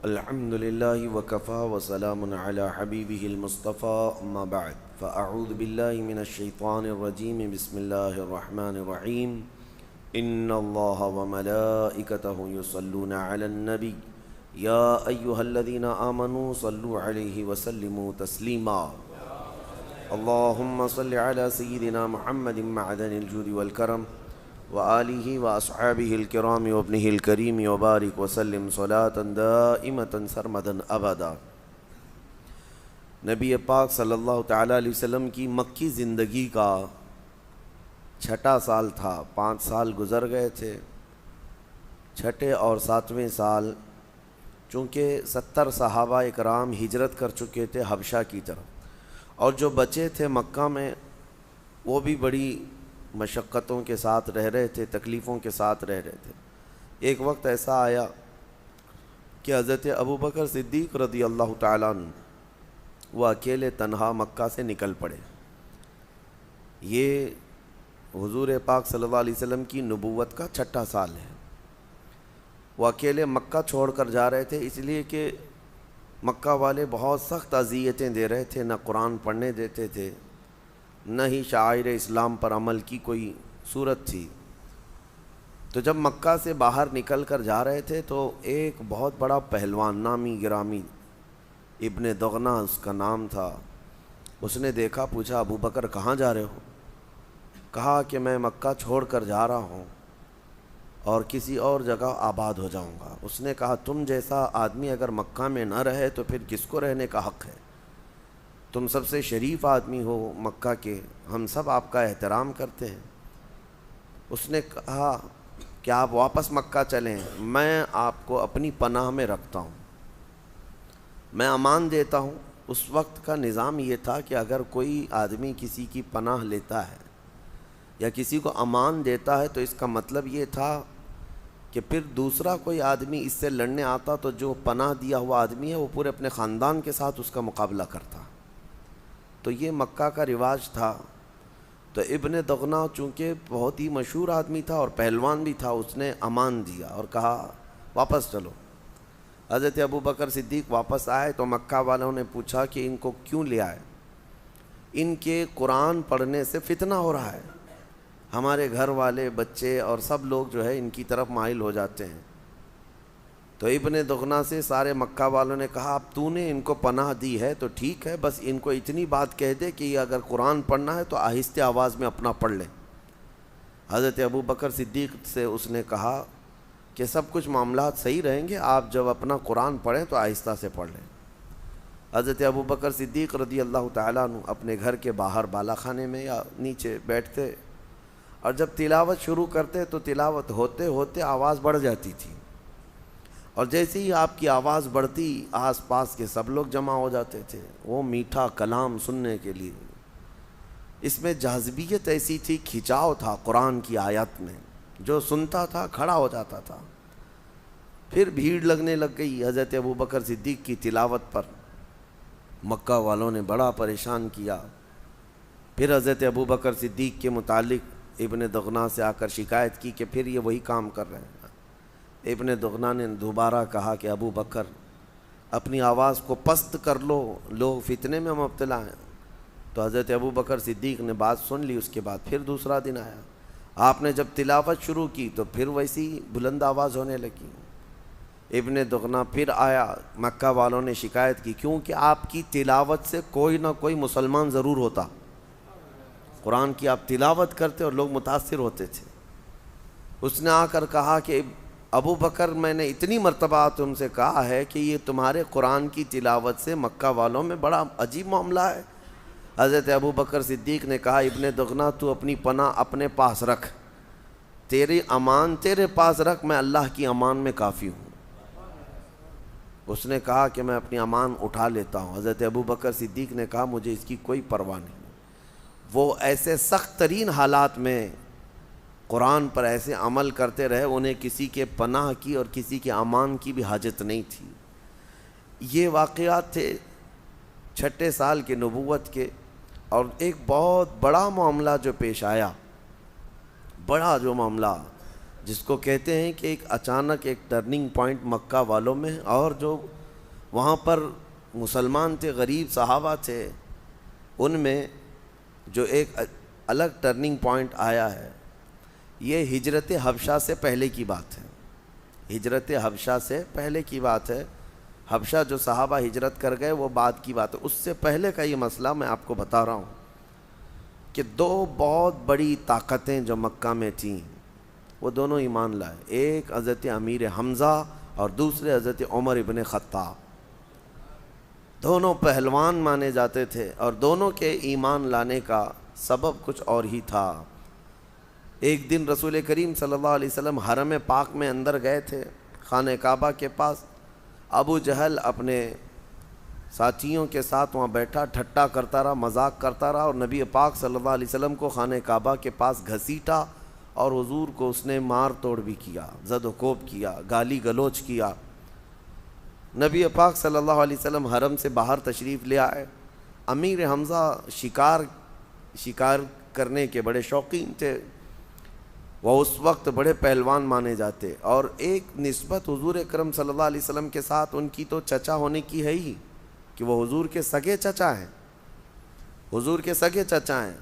الحمد لله وكفى وسلام على حبيبه المصطفى أما بعد فأعوذ بالله من الشيطان الرجيم بسم الله الرحمن الرحيم إن الله وملائكته يصلون على النبي يا أيها الذين آمنوا صلوا عليه وسلموا تسليما اللهم صل على سيدنا محمد معدن الجود والكرم وآلہ وأصحابہ الکرام وابنہ الکریم وبارک وسلم صلاة دائمة سرمدا ابدا۔ نبی پاک صلی اللہ تعالیٰ علیہ وسلم کی مکی زندگی کا چھٹا سال تھا۔ 5 سال گزر گئے تھے، چھٹے اور 7ویں سال چونکہ 70 صحابہ اکرام ہجرت کر چکے تھے حبشہ کی طرف، اور جو بچے تھے مکہ میں وہ بھی بڑی مشقتوں کے ساتھ رہ رہے تھے، تکلیفوں کے ساتھ رہ رہے تھے۔ ایک وقت ایسا آیا کہ حضرت ابوبکر صدیق رضی اللہ تعالیٰ عنہ وہ اکیلے تنہا مکہ سے نکل پڑے۔ یہ حضور پاک صلی اللہ علیہ وسلم کی نبوت کا چھٹا سال ہے۔ وہ اکیلے مکہ چھوڑ کر جا رہے تھے، اس لیے کہ مکہ والے بہت سخت اذیتیں دے رہے تھے، نہ قرآن پڑھنے دیتے تھے، نہ ہی شعائر اسلام پر عمل کی کوئی صورت تھی۔ تو جب مکہ سے باہر نکل کر جا رہے تھے تو ایک بہت بڑا پہلوان، نامی گرامی، ابن دغنہ اس کا نام تھا، اس نے دیکھا، پوچھا ابوبکر کہاں جا رہے ہو؟ کہا کہ میں مکہ چھوڑ کر جا رہا ہوں اور کسی اور جگہ آباد ہو جاؤں گا۔ اس نے کہا تم جیسا آدمی اگر مکہ میں نہ رہے تو پھر کس کو رہنے کا حق ہے؟ تم سب سے شریف آدمی ہو مکہ کے، ہم سب آپ کا احترام کرتے ہیں۔ اس نے کہا کہ آپ واپس مکہ چلیں، میں آپ کو اپنی پناہ میں رکھتا ہوں، میں امان دیتا ہوں۔ اس وقت کا نظام یہ تھا کہ اگر کوئی آدمی کسی کی پناہ لیتا ہے یا کسی کو امان دیتا ہے تو اس کا مطلب یہ تھا کہ پھر دوسرا کوئی آدمی اس سے لڑنے آتا تو جو پناہ دیا ہوا آدمی ہے وہ پورے اپنے خاندان کے ساتھ اس کا مقابلہ کرتا۔ تو یہ مکہ کا رواج تھا۔ تو ابن دغنہ چونکہ بہت ہی مشہور آدمی تھا اور پہلوان بھی تھا، اس نے امان دیا اور کہا واپس چلو۔ حضرت ابوبکر صدیق واپس آئے تو مکہ والوں نے پوچھا کہ ان کو کیوں لے آئے؟ ان کے قرآن پڑھنے سے فتنہ ہو رہا ہے، ہمارے گھر والے بچے اور سب لوگ جو ہے ان کی طرف مائل ہو جاتے ہیں۔ تو ابن دغنہ سے سارے مکہ والوں نے کہا اب تو نے ان کو پناہ دی ہے تو ٹھیک ہے، بس ان کو اتنی بات کہہ دے کہ یہ اگر قرآن پڑھنا ہے تو آہستہ آواز میں اپنا پڑھ لیں۔ حضرت ابوبکر صدیق سے اس نے کہا کہ سب کچھ معاملات صحیح رہیں گے، آپ جب اپنا قرآن پڑھیں تو آہستہ سے پڑھ لیں۔ حضرت ابوبکر صدیق رضی اللہ تعالیٰ عنہ اپنے گھر کے باہر بالا خانے میں یا نیچے بیٹھتے، اور جب تلاوت شروع کرتے تو تلاوت ہوتے ہوتے آواز بڑھ جاتی تھی، اور جیسے ہی آپ کی آواز بڑھتی آس پاس کے سب لوگ جمع ہو جاتے تھے وہ میٹھا کلام سننے کے لیے۔ اس میں جاذبیت ایسی تھی، کھچاؤ تھا قرآن کی آیات میں، جو سنتا تھا کھڑا ہو جاتا تھا۔ پھر بھیڑ لگنے لگ گئی حضرت ابوبکر صدیق کی تلاوت پر، مکہ والوں نے بڑا پریشان کیا۔ پھر حضرت ابوبکر صدیق کے متعلق ابن دغنہ سے آ کر شکایت کی کہ پھر یہ وہی کام کر رہے ہیں۔ ابن دغنہ نے دوبارہ کہا کہ ابو بکر اپنی آواز کو پست کر لو، لوگ فتنے میں مبتلا ہیں۔ تو حضرت ابو بکر صدیق نے بات سن لی۔ اس کے بعد پھر دوسرا دن آیا، آپ نے جب تلاوت شروع کی تو پھر ویسی بلند آواز ہونے لگی۔ ابن دغنہ پھر آیا، مکہ والوں نے شکایت کی کیونکہ آپ کی تلاوت سے کوئی نہ کوئی مسلمان ضرور ہوتا، قرآن کی آپ تلاوت کرتے اور لوگ متاثر ہوتے تھے۔ اس نے آ کر کہا کہ ابو بکر میں نے اتنی مرتبہ تم سے کہا ہے کہ یہ تمہارے قرآن کی تلاوت سے مکہ والوں میں بڑا عجیب معاملہ ہے۔ حضرت ابو بکر صدیق نے کہا ابن دغنہ تو اپنی پناہ اپنے پاس رکھ، تیری امان تیرے پاس رکھ، میں اللہ کی امان میں کافی ہوں۔ اس نے کہا کہ میں اپنی امان اٹھا لیتا ہوں۔ حضرت ابو بکر صدیق نے کہا مجھے اس کی کوئی پرواہ نہیں۔ وہ ایسے سخت ترین حالات میں قرآن پر ایسے عمل کرتے رہے، انہیں کسی کے پناہ کی اور کسی کے امان کی بھی حاجت نہیں تھی۔ یہ واقعات تھے چھٹے سال کے نبوت کے۔ اور ایک بہت بڑا معاملہ جو پیش آیا، بڑا جو معاملہ جس کو کہتے ہیں کہ ایک اچانک ایک ٹرننگ پوائنٹ مکہ والوں میں، اور جو وہاں پر مسلمان تھے، غریب صحابہ تھے، ان میں جو ایک الگ ٹرننگ پوائنٹ آیا ہے، یہ ہجرت حبشہ سے پہلے کی بات ہے۔ ہجرت حبشہ سے پہلے کی بات ہے۔ حبشہ جو صحابہ ہجرت کر گئے وہ بعد کی بات ہے، اس سے پہلے کا یہ مسئلہ میں آپ کو بتا رہا ہوں کہ دو بہت بڑی طاقتیں جو مکہ میں تھیں وہ دونوں ایمان لائے۔ ایک حضرت امیر حمزہ اور دوسرے حضرت عمر ابن خطاب، دونوں پہلوان مانے جاتے تھے، اور دونوں کے ایمان لانے کا سبب کچھ اور ہی تھا۔ ایک دن رسول کریم صلی اللہ علیہ وسلم حرم پاک میں اندر گئے تھے، خانہ کعبہ کے پاس۔ ابو جہل اپنے ساتھیوں کے ساتھ وہاں بیٹھا، ٹھٹا کرتا رہا، مذاق کرتا رہا، اور نبی پاک صلی اللہ علیہ وسلم کو خانہ کعبہ کے پاس گھسیٹا، اور حضور کو اس نے مار توڑ بھی کیا، زد و کوب کیا، گالی گلوچ کیا۔ نبی پاک صلی اللہ علیہ وسلم حرم سے باہر تشریف لے آئے۔ امیر حمزہ شکار کرنے کے بڑے شوقین تھے، وہ اس وقت بڑے پہلوان مانے جاتے، اور ایک نسبت حضور اکرم صلی اللہ علیہ وسلم کے ساتھ ان کی تو چچا ہونے کی ہے ہی، کہ وہ حضور کے سگے چچا ہیں، حضور کے سگے چچا ہیں،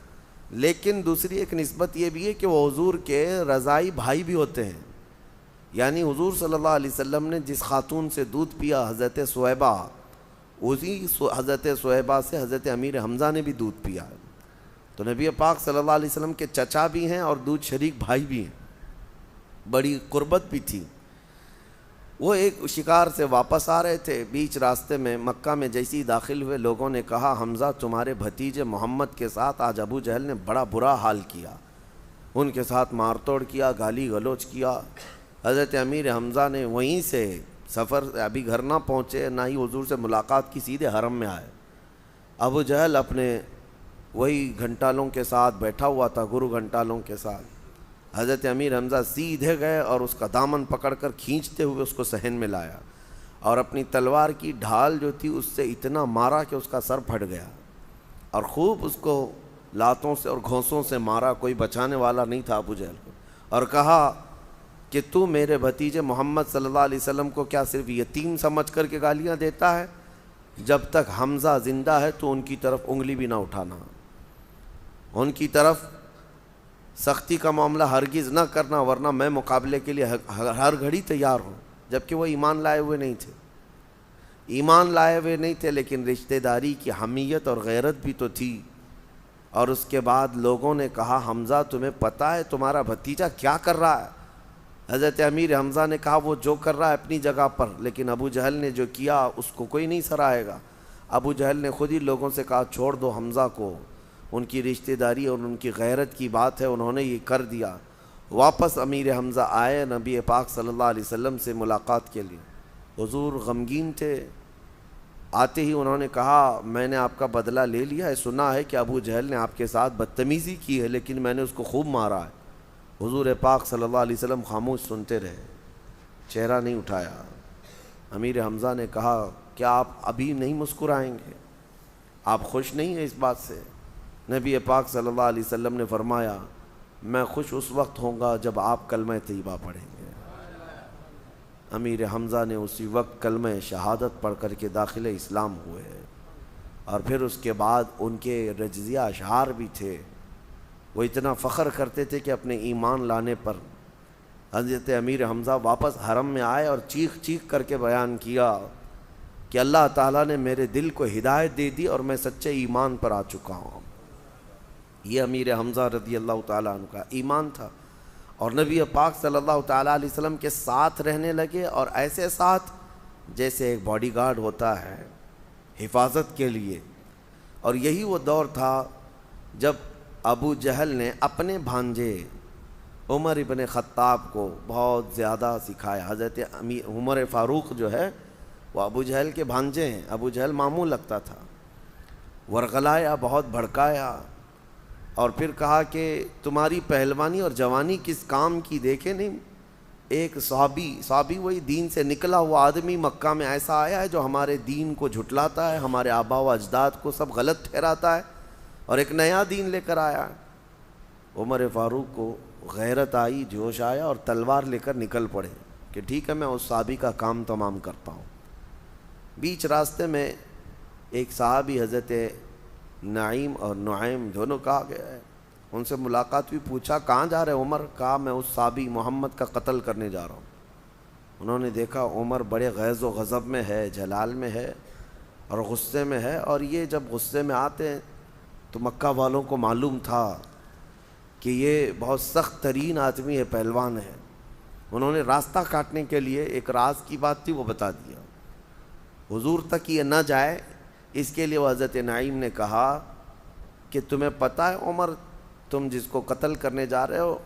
لیکن دوسری ایک نسبت یہ بھی ہے کہ وہ حضور کے رضائی بھائی بھی ہوتے ہیں۔ یعنی حضور صلی اللہ علیہ وسلم نے جس خاتون سے دودھ پیا، حضرت صہیبہ، اسی حضرت صہیبہ سے حضرت امیر حمزہ نے بھی دودھ پیا۔ تو نبی پاک صلی اللہ علیہ وسلم کے چچا بھی ہیں اور دودھ شریک بھائی بھی ہیں، بڑی قربت بھی تھی۔ وہ ایک شکار سے واپس آ رہے تھے، بیچ راستے میں مکہ میں جیسی داخل ہوئے، لوگوں نے کہا حمزہ تمہارے بھتیجے محمد کے ساتھ آج ابو جہل نے بڑا برا حال کیا، ان کے ساتھ مار توڑ کیا، گالی گلوچ کیا۔ حضرت امیر حمزہ نے وہیں سے سفر، ابھی گھر نہ پہنچے، نہ ہی حضور سے ملاقات کی، سیدھے حرم میں آئے۔ ابو جہل اپنے وہی گھنٹالوں کے ساتھ بیٹھا ہوا تھا، گرو گھنٹالوں کے ساتھ۔ حضرت امیر حمزہ سیدھے گئے اور اس کا دامن پکڑ کر کھینچتے ہوئے اس کو صحن میں لایا، اور اپنی تلوار کی ڈھال جو تھی اس سے اتنا مارا کہ اس کا سر پھٹ گیا، اور خوب اس کو لاتوں سے اور گھونسوں سے مارا، کوئی بچانے والا نہیں تھا ابو جہل کو، اور کہا کہ تو میرے بھتیجے محمد صلی اللہ علیہ وسلم کو کیا صرف یتیم سمجھ کر کے گالیاں دیتا ہے؟ جب تک حمزہ زندہ ہے تو ان کی طرف انگلی بھی نہ اٹھانا، ان کی طرف سختی کا معاملہ ہرگز نہ کرنا، ورنہ میں مقابلے کے لیے ہر گھڑی تیار ہوں۔ جبکہ وہ ایمان لائے ہوئے نہیں تھے، ایمان لائے ہوئے نہیں تھے، لیکن رشتہ داری کی حمیت اور غیرت بھی تو تھی۔ اور اس کے بعد لوگوں نے کہا حمزہ تمہیں پتہ ہے تمہارا بھتیجا کیا کر رہا ہے؟ حضرت امیر حمزہ نے کہا وہ جو کر رہا ہے اپنی جگہ پر، لیکن ابو جہل نے جو کیا اس کو کوئی نہیں سراہے گا۔ ابو جہل نے خود ہی لوگوں سے کہا چھوڑ دو حمزہ کو، ان کی رشتہ داری اور ان کی غیرت کی بات ہے، انہوں نے یہ کر دیا۔ واپس امیر حمزہ آئے نبی پاک صلی اللہ علیہ وسلم سے ملاقات کے لیے، حضور غمگین تھے۔ آتے ہی انہوں نے کہا میں نے آپ کا بدلہ لے لیا ہے، سنا ہے کہ ابو جہل نے آپ کے ساتھ بدتمیزی کی ہے، لیکن میں نے اس کو خوب مارا ہے۔ حضور پاک صلی اللہ علیہ وسلم خاموش سنتے رہے، چہرہ نہیں اٹھایا۔ امیر حمزہ نے کہا کیا آپ ابھی نہیں مسکرائیں گے؟ آپ خوش نہیں ہیں اس بات سے؟ نبی پاک صلی اللہ علیہ وسلم نے فرمایا میں خوش اس وقت ہوں گا جب آپ کلمہ طیبہ پڑھیں گے۔ امیر حمزہ نے اسی وقت کلمہ شہادت پڑھ کر کے داخل اسلام ہوئے، اور پھر اس کے بعد ان کے رجزیہ اشعار بھی تھے۔ وہ اتنا فخر کرتے تھے کہ اپنے ایمان لانے پر حضرت امیر حمزہ واپس حرم میں آئے اور چیخ چیخ کر کے بیان کیا کہ اللہ تعالیٰ نے میرے دل کو ہدایت دے دی اور میں سچے ایمان پر آ چکا ہوں۔ یہ امیر حمزہ رضی اللہ تعالیٰ عنہ کا ایمان تھا، اور نبی پاک صلی اللہ تعالیٰ علیہ وسلم کے ساتھ رہنے لگے، اور ایسے ساتھ جیسے ایک باڈی گارڈ ہوتا ہے حفاظت کے لیے۔ اور یہی وہ دور تھا جب ابو جہل نے اپنے بھانجے عمر ابن خطاب کو بہت زیادہ سکھایا۔ حضرت عمر فاروق جو ہے وہ ابو جہل کے بھانجے ہیں۔ ابو جہل ماموں لگتا تھا، ورغلایا، بہت بھڑکایا، اور پھر کہا کہ تمہاری پہلوانی اور جوانی کس کام کی دیکھے نہیں؟ ایک صحابی وہی دین سے نکلا ہوا آدمی مکہ میں ایسا آیا ہے جو ہمارے دین کو جھٹلاتا ہے، ہمارے آبا و اجداد کو سب غلط ٹھہراتا ہے، اور ایک نیا دین لے کر آیا ہے۔ عمر فاروق کو غیرت آئی، جوش آیا اور تلوار لے کر نکل پڑے کہ ٹھیک ہے میں اس صحابی کا کام تمام کرتا ہوں۔ بیچ راستے میں ایک صحابی حضرت نعیم اور نعیم دونوں کہا گیا ہے، ان سے ملاقات ہوئی، پوچھا کہاں جا رہے عمر؟ کہا میں اس صحابی محمد کا قتل کرنے جا رہا ہوں۔ انہوں نے دیکھا عمر بڑے غیظ و غضب میں ہے، جلال میں ہے اور غصے میں ہے، اور یہ جب غصے میں آتے ہیں تو مکہ والوں کو معلوم تھا کہ یہ بہت سخت ترین آدمی ہے، پہلوان ہے۔ انہوں نے راستہ کاٹنے کے لیے ایک راز کی بات تھی وہ بتا دیا، حضور تک یہ نہ جائے اس کے لیے وہ حضرت نعیم نے کہا کہ تمہیں پتہ ہے عمر، تم جس کو قتل کرنے جا رہے ہو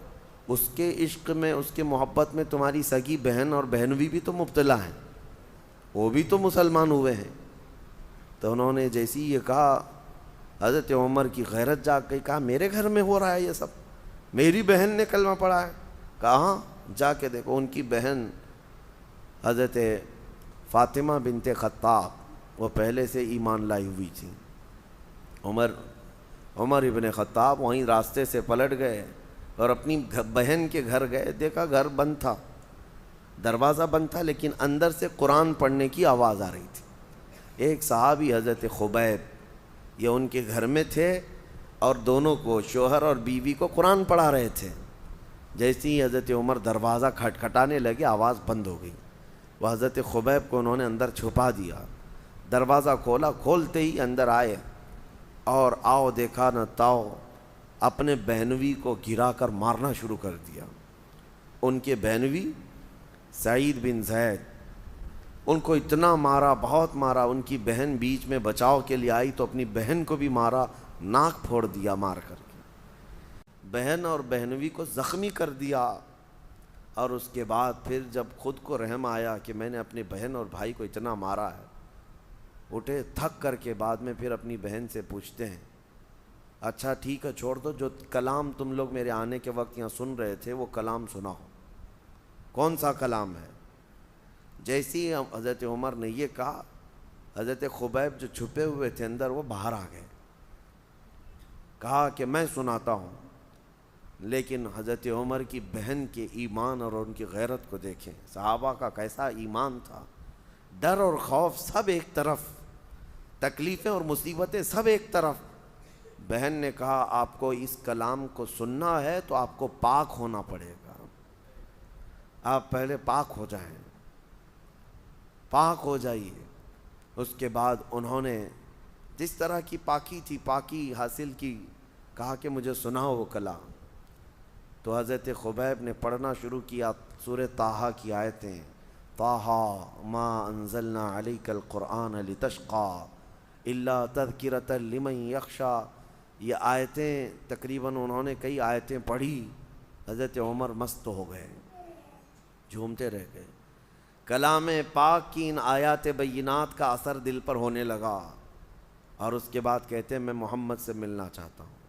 اس کے عشق میں، اس کے محبت میں تمہاری سگی بہن اور بہنوئی بھی تو مبتلا ہیں، وہ بھی تو مسلمان ہوئے ہیں۔ تو انہوں نے جیسی یہ کہا حضرت عمر کی غیرت جاگ گئی، کہا میرے گھر میں ہو رہا ہے یہ سب، میری بہن نے کلمہ پڑھا ہے؟ کہاں جا کے دیکھو۔ ان کی بہن حضرت فاطمہ بنت خطاب وہ پہلے سے ایمان لائی ہوئی تھی۔ عمر ابن خطاب وہیں راستے سے پلٹ گئے اور اپنی بہن کے گھر گئے، دیکھا گھر بند تھا، دروازہ بند تھا، لیکن اندر سے قرآن پڑھنے کی آواز آ رہی تھی۔ ایک صحابی حضرت خبیب یہ ان کے گھر میں تھے اور دونوں کو، شوہر اور بیوی کو، قرآن پڑھا رہے تھے۔ جیسے ہی حضرت عمر دروازہ کھٹکھٹانے لگے آواز بند ہو گئی، وہ حضرت خبیب کو انہوں نے اندر چھپا دیا، دروازہ کھولا، کھولتے ہی اندر آئے اور آؤ دیکھا نہ تاؤ اپنے بہنوئی کو گرا کر مارنا شروع کر دیا۔ ان کے بہنوئی سعید بن زید، ان کو اتنا مارا، بہت مارا، ان کی بہن بیچ میں بچاؤ کے لیے آئی تو اپنی بہن کو بھی مارا، ناک پھوڑ دیا مار کر کے، بہن اور بہنوئی کو زخمی کر دیا۔ اور اس کے بعد پھر جب خود کو رحم آیا کہ میں نے اپنے بہن اور بھائی کو اتنا مارا ہے، اٹھے تھک کر کے، بعد میں پھر اپنی بہن سے پوچھتے ہیں اچھا ٹھیک ہے چھوڑ دو، جو کلام تم لوگ میرے آنے کے وقت یہاں سن رہے تھے وہ کلام سناؤ، کون سا کلام ہے؟ جیسے ہی حضرت عمر نے یہ کہا، حضرت خبیب جو چھپے ہوئے تھے اندر وہ باہر آ گئے، کہا کہ میں سناتا ہوں۔ لیکن حضرت عمر کی بہن کے ایمان اور ان کی غیرت کو دیکھیں، صحابہ کا کیسا ایمان تھا، ڈر اور خوف سب ایک طرف، تکلیفیں اور مصیبتیں سب ایک طرف۔ بہن نے کہا آپ کو اس کلام کو سننا ہے تو آپ کو پاک ہونا پڑے گا، آپ پہلے پاک ہو جائیں، پاک ہو جائیے۔ اس کے بعد انہوں نے جس طرح کی پاکی تھی پاکی حاصل کی، کہا کہ مجھے سناؤ وہ کلام۔ تو حضرت خبیب نے پڑھنا شروع کیا سورہ طٰہٰ کی آیتیں، طٰہٰ ما انزلنا علیک القرآن لتشقیٰ الا تذکرۃ لمن یخشیٰ۔ یہ آیتیں تقریباً انہوں نے کئی آیتیں پڑھی، حضرت عمر مست ہو گئے، جھومتے رہ گئے۔ کلام پاک کی ان آیات بینات کا اثر دل پر ہونے لگا، اور اس کے بعد کہتے ہیں میں محمد سے ملنا چاہتا ہوں۔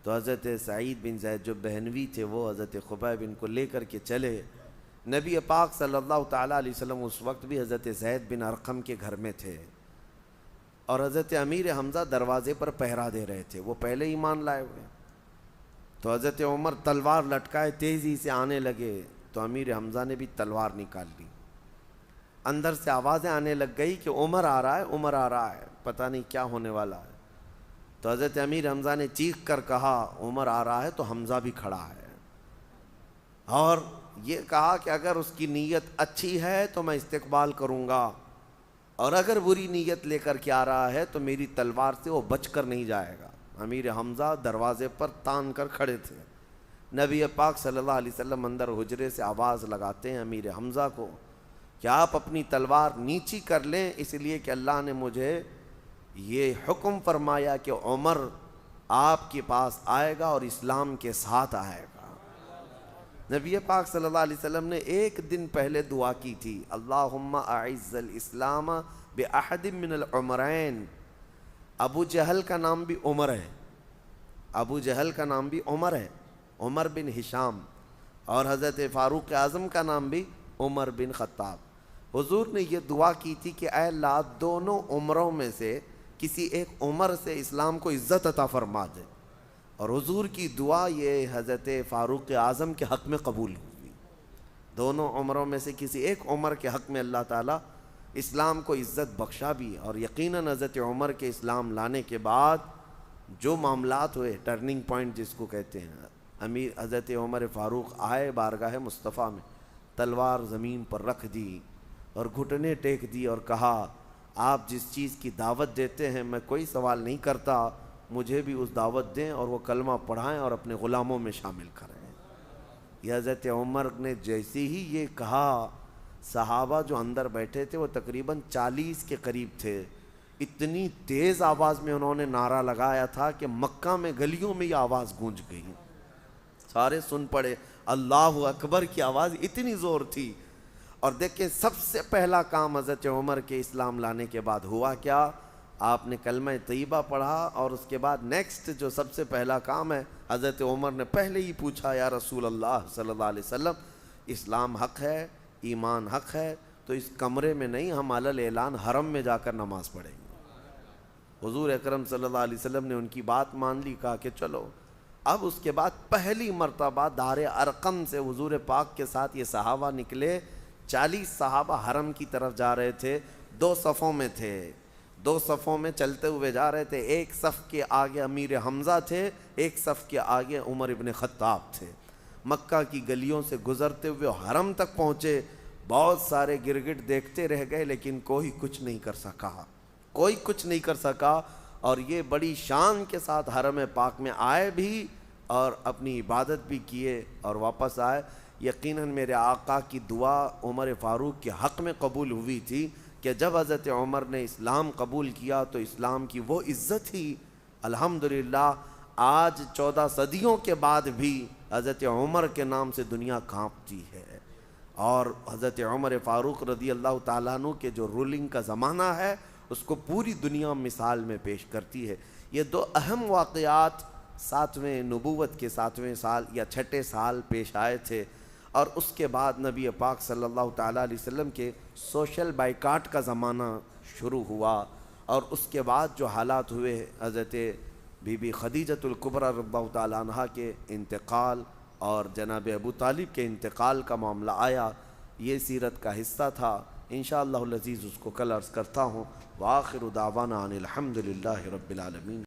تو حضرت سعید بن زید جو بہنوئی تھے وہ حضرت خبیب ان کو لے کر کے چلے۔ نبی پاک صلی اللہ تعالیٰ علیہ وسلم اس وقت بھی حضرت زید بن ارقم کے گھر میں تھے، اور حضرت امیر حمزہ دروازے پر پہرا دے رہے تھے، وہ پہلے ایمان لائے ہوئے۔ تو حضرت عمر تلوار لٹکائے تیزی سے آنے لگے، تو امیر حمزہ نے بھی تلوار نکال لی۔ اندر سے آوازیں آنے لگ گئی کہ عمر آ رہا ہے، عمر آ رہا ہے، پتہ نہیں کیا ہونے والا ہے۔ تو حضرت امیر حمزہ نے چیخ کر کہا عمر آ رہا ہے، تو حمزہ بھی کھڑا ہے، اور یہ کہا کہ اگر اس کی نیت اچھی ہے تو میں استقبال کروں گا، اور اگر بری نیت لے کر کے آ رہا ہے تو میری تلوار سے وہ بچ کر نہیں جائے گا۔ امیر حمزہ دروازے پر تان کر کھڑے تھے۔ نبی پاک صلی اللہ علیہ وسلم اندر حجرے سے آواز لگاتے ہیں امیر حمزہ کو کہ آپ اپنی تلوار نیچی کر لیں، اس لیے کہ اللہ نے مجھے یہ حکم فرمایا کہ عمر آپ کے پاس آئے گا اور اسلام کے ساتھ آئے گا۔ نبی پاک صلی اللہ علیہ وسلم نے ایک دن پہلے دعا کی تھی، اللہم اعز الاسلام باحد من العمرین۔ ابو جہل کا نام بھی عمر ہے، ابو جہل کا نام بھی عمر ہے، عمر بن ہشام، اور حضرت فاروق اعظم کا نام بھی عمر بن خطاب۔ حضور نے یہ دعا کی تھی کہ اے اللہ دونوں عمروں میں سے کسی ایک عمر سے اسلام کو عزت عطا فرما دے۔ اور حضور کی دعا یہ حضرت فاروق اعظم کے حق میں قبول ہوئی. دونوں عمروں میں سے کسی ایک عمر کے حق میں اللہ تعالیٰ اسلام کو عزت بخشا بھی. اور یقیناً حضرت عمر کے اسلام لانے کے بعد جو معاملات ہوئے، ٹرننگ پوائنٹ جس کو کہتے ہیں، امیر حضرت عمر فاروق آئے بارگاہ مصطفیٰ میں، تلوار زمین پر رکھ دی اور گھٹنے ٹیک دی اور کہا آپ جس چیز کی دعوت دیتے ہیں میں کوئی سوال نہیں کرتا، مجھے بھی اس دعوت دیں اور وہ کلمہ پڑھائیں اور اپنے غلاموں میں شامل کریں. یہ حضرت عمر نے جیسے ہی یہ کہا، صحابہ جو اندر بیٹھے تھے وہ تقریباً 40 کے قریب تھے، اتنی تیز آواز میں انہوں نے نعرہ لگایا تھا کہ مکہ میں گلیوں میں یہ آواز گونج گئی. سارے سن پڑے، اللہ اکبر کی آواز اتنی زور تھی. اور دیکھیں سب سے پہلا کام حضرت عمر کے اسلام لانے کے بعد ہوا کیا؟ آپ نے کلمہ طیبہ پڑھا اور اس کے بعد نیکسٹ جو سب سے پہلا کام ہے، حضرت عمر نے پہلے ہی پوچھا یا رسول اللہ صلی اللہ علیہ وسلم، اسلام حق ہے، ایمان حق ہے، تو اس کمرے میں نہیں، ہم علل اعلان حرم میں جا کر نماز پڑھیں گے. حضور اکرم صلی اللہ علیہ وسلم نے ان کی بات مان لی، کہا کہ چلو. اب اس کے بعد پہلی مرتبہ دار ارقم سے حضور پاک کے ساتھ یہ صحابہ نکلے. 40 صحابہ حرم کی طرف جا رہے تھے، 2 صفوں میں تھے، 2 صفوں میں چلتے ہوئے جا رہے تھے. ایک صف کے آگے امیر حمزہ تھے، ایک صف کے آگے عمر ابن خطاب تھے. مکہ کی گلیوں سے گزرتے ہوئے حرم تک پہنچے. بہت سارے گرگٹ دیکھتے رہ گئے لیکن کوئی کچھ نہیں کر سکا، کوئی کچھ نہیں کر سکا. اور یہ بڑی شان کے ساتھ حرم پاک میں آئے بھی اور اپنی عبادت بھی کیے اور واپس آئے. یقیناً میرے آقا کی دعا عمر فاروق کے حق میں قبول ہوئی تھی کہ جب حضرت عمر نے اسلام قبول کیا تو اسلام کی وہ عزت ہی الحمدللہ آج 14 صدیوں کے بعد بھی حضرت عمر کے نام سے دنیا کانپتی ہے. اور حضرت عمر فاروق رضی اللہ تعالیٰ عنہ کے جو رولنگ کا زمانہ ہے اس کو پوری دنیا مثال میں پیش کرتی ہے. یہ 2 اہم واقعات 7ویں نبوت کے 7ویں سال یا 6ٹھے سال پیش آئے تھے. اور اس کے بعد نبی پاک صلی اللہ تعالیٰ علیہ وسلم کے سوشل بائیکاٹ کا زمانہ شروع ہوا. اور اس کے بعد جو حالات ہوئے، حضرت بی بی خدیجۃ الکبریٰ رضی اللہ تعالیٰ عنہا کے انتقال اور جناب ابو طالب کے انتقال کا معاملہ آیا، یہ سیرت کا حصہ تھا. انشاءاللہ العزیز اس کو کل عرض کرتا ہوں. وآخر دعوانا ان الحمدللہ رب العالمین.